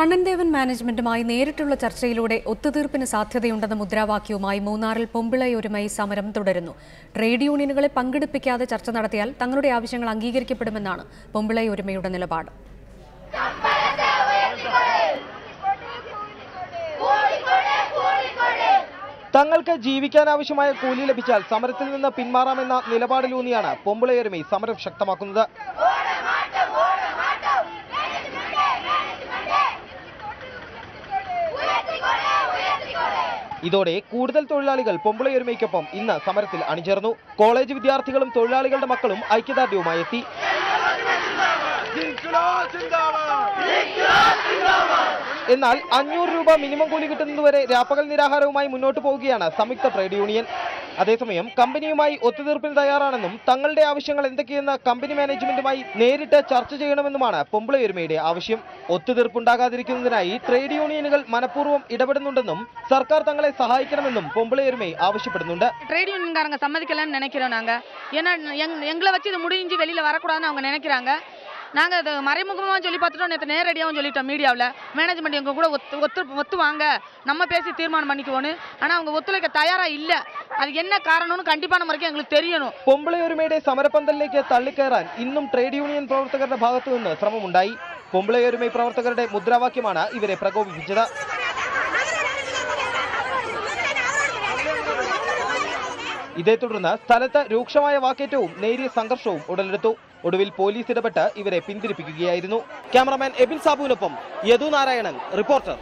കണ്ണൻദേവൻ മാനേജ്മെന്റുമായി നേരിട്ടുള്ള ചർച്ചയിലൂടെ ഒത്തുതീർപ്പിന് സാധ്യതയുണ്ടെന്ന മുദ്രാവാക്യവുമായി മൂന്നാറിൽ പൊമ്പിളയൊരുമൈ സമരം തുടരുന്നു. ട്രേഡ് യൂണിയനുകളെ പങ്കെടുപ്പിക്കാതെ ചർച്ച നടത്തിയാൽ തങ്ങളുടെ ആവശ്യങ്ങൾ അംഗീകരിക്കപ്പെടുമെന്നാണ് പൊമ്പിളയൊരുമയുടെ നിലപാട്. തങ്ങൾക്ക് ജീവിക്കാനാവശ്യമായ കൂലി ലഭിച്ചാൽ സമരത്തിൽ നിന്ന് പിന്മാറാമെന്ന നിലപാടിലൂന്നിയാണ് പൊമ്പിളയൊരുമൈ സമരം ശക്തമാക്കുന്നത്. ഇതോടെ കൂടുതൽ തൊഴിലാളികൾ പൊമ്പിളയൊരുമയ്ക്കൊപ്പം ഇന്ന് സമരത്തിൽ അണിചേർന്നു. കോളേജ് വിദ്യാർത്ഥികളും തൊഴിലാളികളുടെ മക്കളും ഐക്യദാർഢ്യവുമായി എത്തി. എന്നാൽ 500 രൂപ മിനിമം കൂലി കിട്ടുന്നതുവരെ രാപ്പകൽ നിരാഹാരവുമായി മുന്നോട്ട് പോവുകയാണ് സംയുക്ത ട്രേഡ് യൂണിയൻ. അതേസമയം കമ്പനിയുമായി ഒത്തുതീർപ്പിന് തയ്യാറാണെന്നും തങ്ങളുടെ ആവശ്യങ്ങൾ എന്തൊക്കെയെന്ന് കമ്പനി മാനേജ്മെന്റുമായി നേരിട്ട് ചർച്ച ചെയ്യണമെന്നുമാണ് പൊമ്പിളയൊരുമയുടെ ആവശ്യം. ഒത്തുതീർപ്പുണ്ടാകാതിരിക്കുന്നതിനായി ട്രേഡ് യൂണിയനുകൾ മനഃപൂർവ്വം ഇടപെടുന്നുണ്ടെന്നും സർക്കാർ തങ്ങളെ സഹായിക്കണമെന്നും പൊമ്പിളയൊരുമൈ ആവശ്യപ്പെടുന്നുണ്ട്. ട്രேட் யூனியன்காரங்க சம்மதிக்கலன்னு நினைக்கிறோம். நாங்க ஏன்னா எங்களை வச்சு இது முடிஞ்சு வெளியில வரக்கூடாதுன்னு அவங்க நினைக்கிறாங்க. நாங்கள் அது மறைமுகமாக சொல்லி பார்த்துட்டோம், நேற்று நேரடியாகவும் சொல்லிட்டோம் மீடியாவில். மேனேஜ்மெண்ட் எங்கள் கூட ஒத்துவாங்க, நம்ம பேசி தீர்மானம் பண்ணிக்குவோன்னு. ஆனால் அவங்க ஒத்துழைக்க தயாராக இல்லை. அது என்ன காரணம்னு கண்டிப்பான முறைக்கு எங்களுக்கு தெரியணும். പൊമ്പിളയൊരുമയുടെ സമരപന്തലിലേക്ക് തള്ളിക്കയറാൻ ഇന്നും ട്രേഡ് യൂണിയൻ പ്രവർത്തകരുടെ ഭാഗത്തു നിന്ന് ശ്രമമുണ്ടായി. പൊമ്പിളയൊരുമൈ പ്രവർത്തകരുടെ മുദ്രാവാക്യമാണ് ഇവരെ പ്രകോപിപ്പിച്ചത്. ഇതേ തുടർന്ന് സ്ഥലത്ത് രൂക്ഷമായ വാക്കേറ്റവും നേരിയ സംഘർഷവും ഉടലെടുത്തു. ഒടുവിൽ പോലീസ് ഇടപെട്ട് ഇവരെ പിന്തിരിപ്പിക്കുകയായിരുന്നു. ക്യാമറമാൻ എബിൻ സാബുവിനൊപ്പം യദു നാരായണൻ, റിപ്പോർട്ടർ.